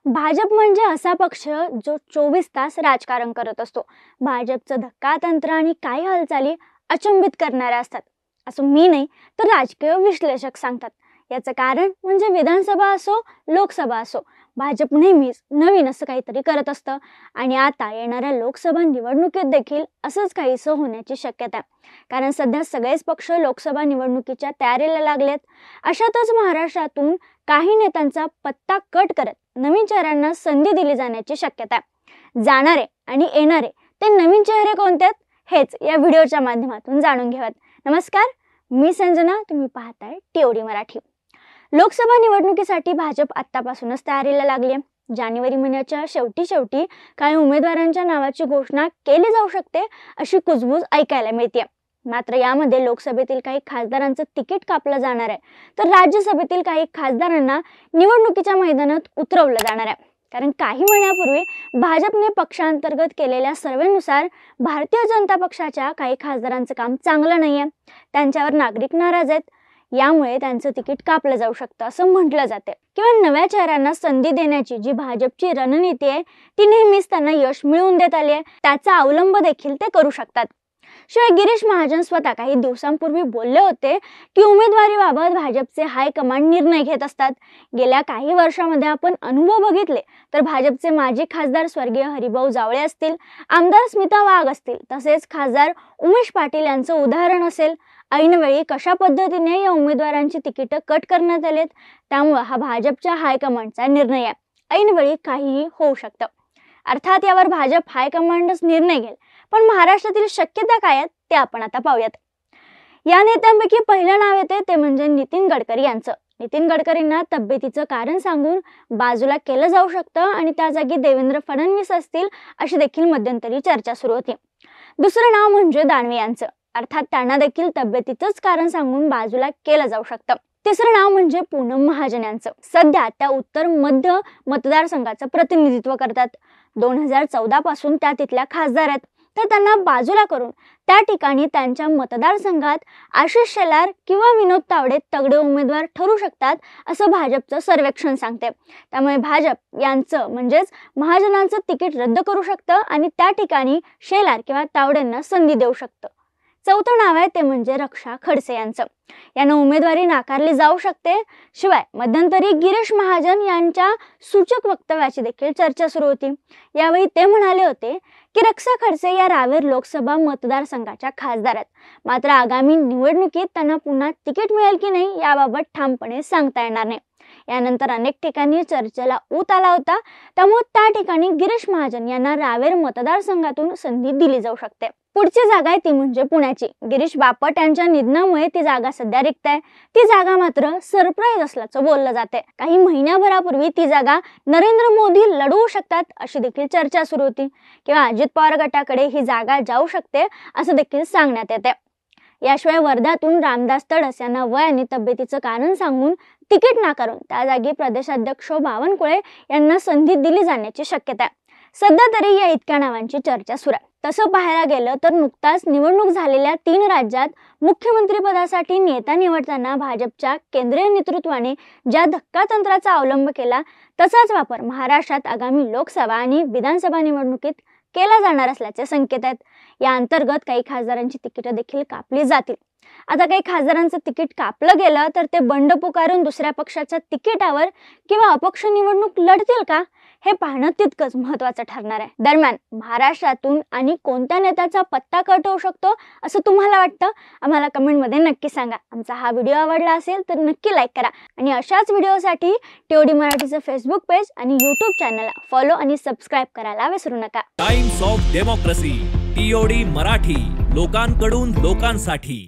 भाजप म्हणजे असा पक्ष जो 24 तास राजकारण करत असतो। भाजपचं धक्कातंत्र आणि काही हालचाली अचंबित करणाऱ्या असतात असं मी नाही तर राजकीय विश्लेषक सांगतात। याचं कारण म्हणजे विधानसभा असो लोकसभा असो, भाजप नेहमीच नवीन असं काहीतरी करत असतं आणि आता येणाऱ्या लोकसभा निवडणुकीत देखील असंच काहीसं होण्याची शक्यता आहे। कारण सध्या सगळेच पक्ष लोकसभा निवडणुकीच्या तयारीला लागलेत। अशातच महाराष्ट्रातून काही नेत्यांचा पत्ता कट करत नवीन चेहऱ्यांना संधी दिली जाण्याची शक्यता आहे। जाणारे आणि येणारे ते नवीन चेहरे कोणते आहेत हेच या व्हिडिओच्या माध्यमातून जाणून घेऊयात। नमस्कार, मी संजना, तुम्ही पाहताय टीओडी मराठी। लोकसभा निवडणुकीसाठी भाजप आतापासूनच तयारीला लागली आहे। जानेवारी महिन्याच्या शेवटी काही उमेदवारांच्या नावाची घोषणा केली जाऊ शकते अशी कुजबूज ऐकायला मिळते। मात्र यामध्ये लोकसभेतील काही खासदारांचं तिकीट कापलं जाणार आहे, तर राज्यसभेतील काही खासदारांना निवडणुकीच्या मैदानात उतरवलं जाणार आहे। कारण काही महिन्यापूर्वी भाजपने पक्षांतर्गत केलेल्या सर्वेनुसार भारतीय जनता पक्षाच्या काही खासदारांचं काम चांगलं नाहीये, त्यांच्यावर नागरिक नाराज आहेत, यामुळे त्यांचं तिकीट कापलं जाऊ शकतं असं म्हटलं जाते। किंवा नव्या चेहऱ्यांना संधी देण्याची जी भाजपची रणनीती आहे ती नेहमीच त्यांना यश मिळवून देत आली आहे, त्याचा अवलंब देखील ते करू शकतात। शिवाय गिरीश महाजन स्वतः काही दिवसांपूर्वी बोलले होते की उमेदवारीबाबत भाजपचे हायकमांड निर्णय घेत असतात। गेल्या काही वर्षांमध्ये आपण अनुभव बघितले तर भाजपचे माजी खासदार स्वर्गीय हरिभाऊ जावळे असतील, आमदार स्मिता वाघ असतील, तसेच खासदार उमेश पाटील यांचं उदाहरण असेल। ऐनवेळी कशा पद्धतीने या उमेदवारांची तिकीट कट करण्यात आलेत, त्यामुळे हा भाजपच्या हायकमांडचा निर्णय आहे। ऐनवेळी काहीही होऊ शकतं। अर्थात यावर भाजप हायकमांडच निर्णय घेईल, पण महाराष्ट्रातील शक्यता काय आहेत ते आपण आता पाहूयात। या नेत्यांपैकी पहिलं नाव येते ते म्हणजे नितीन गडकरी यांचं। नितीन गडकरींना तब्येतीचं कारण सांगून बाजूला केलं जाऊ शकतं आणि त्या जागी देवेंद्र फडणवीस असतील अशी देखील मध्यंतरी चर्चा सुरू होती। दुसरं नाव म्हणजे दानवे यांचं, अर्थात त्यांना देखील तब्येतीचंच कारण सांगून बाजूला केलं जाऊ शकतं। तिसरं नाव म्हणजे पूनम महाजन यांचं। सध्या त्या उत्तर मध्य मतदारसंघाचं प्रतिनिधित्व करतात। 2014 पासून त्या तिथल्या खासदार आहेत, तर त्यांना बाजूला करून त्या ठिकाणी त्यांच्या मतदारसंघात आशिष शेलार किंवा विनोद तावडे तगडे उमेदवार ठरू शकतात असं भाजपचं सर्वेक्षण सांगते। त्यामुळे भाजप यांचं म्हणजेच महाजनांचं तिकीट रद्द करू शकतं आणि त्या ठिकाणी शेलार किंवा तावडेंना संधी देऊ शकतं। चौथं नाव आहे ते म्हणजे रक्षा खडसे यांचं। यांना उमेदवारी नाकारली जाऊ शकते। शिवाय मध्यंतरी गिरीश महाजन यांच्या सूचक वक्तव्याची देखील चर्चा सुरू होती। यावेळी ते म्हणाले होते की रक्षा खडसे या रावेर लोकसभा मतदारसंघाच्या खासदार आहेत, मात्र आगामी निवडणुकीत त्यांना पुन्हा तिकीट मिळेल की नाही याबाबत ठामपणे सांगता येणार नाही। यानंतर अनेक ठिकाणी चर्चेला ऊत आला होता, त्यामुळे त्या ठिकाणी गिरीश महाजन यांना रावेर मतदारसंघातून संधी दिली जाऊ शकते। पुढची जागा आहे ती म्हणजे पुण्याची। गिरीश बापट यांच्या निधनामुळे ती जागा सध्या रिक्त आहे। ती जागा मात्र सरप्राईज असल्याचं बोललं जाते। काही महिन्याभरापूर्वी ती जागा नरेंद्र मोदी लढवू शकतात अशी देखील चर्चा सुरू होती, किंवा अजित पवार गटाकडे ही जागा जाऊ शकते असं देखील सांगण्यात येते। याशिवाय वर्ध्यातून रामदास तडस यांना वय आणि तब्येतीचं कारण सांगून तिकीट नाकारून त्या जागी प्रदेशाध्यक्ष बावनकुळे यांना संधी दिली जाण्याची शक्यता आहे। सध्या तरी या इतक्या नावांची चर्चा सुरू आहे। तसं पाहायला गेलं तर नुकताच निवडणूक झालेल्या 3 राज्यात मुख्यमंत्री पदासाठी नेता निवडताना भाजपच्या केंद्रीय नेतृत्वाने ज्या धक्कातंत्राचा अवलंब केला तसाच वापर महाराष्ट्रात आगामी लोकसभा आणि विधानसभा निवडणुकीत केला जाणार असल्याचे संकेत आहेत। या अंतर्गत काही खासदारांची तिकीट देखील कापली जातील। आता काही खासदारांचं तिकीट कापलं गेलं तर ते बंड पुकारून दुसऱ्या पक्षाच्या तिकीटावर किंवा अपक्ष निवडणूक लढतील का हे पाहणं तितकंच महत्त्वाचं ठरणार आहे। दरम्यान महाराष्ट्रातून आणि कोणत्या नेत्याचा पत्ता कट होऊ शकतो असं तुम्हाला वाटतं, आम्हाला कमेंटमध्ये नक्की सांगा। आमचा हा व्हिडिओ आवडला असेल तर नक्की लाईक करा आणि अशाच व्हिडिओसाठी टीओडी मराठीचं फेसबुक पेज आणि यूट्यूब चॅनलला फॉलो आणि सबस्क्राईब करायला विसरू नका। Times of democracy, TOD Marathi, लोकांकडून लोकांसाठी।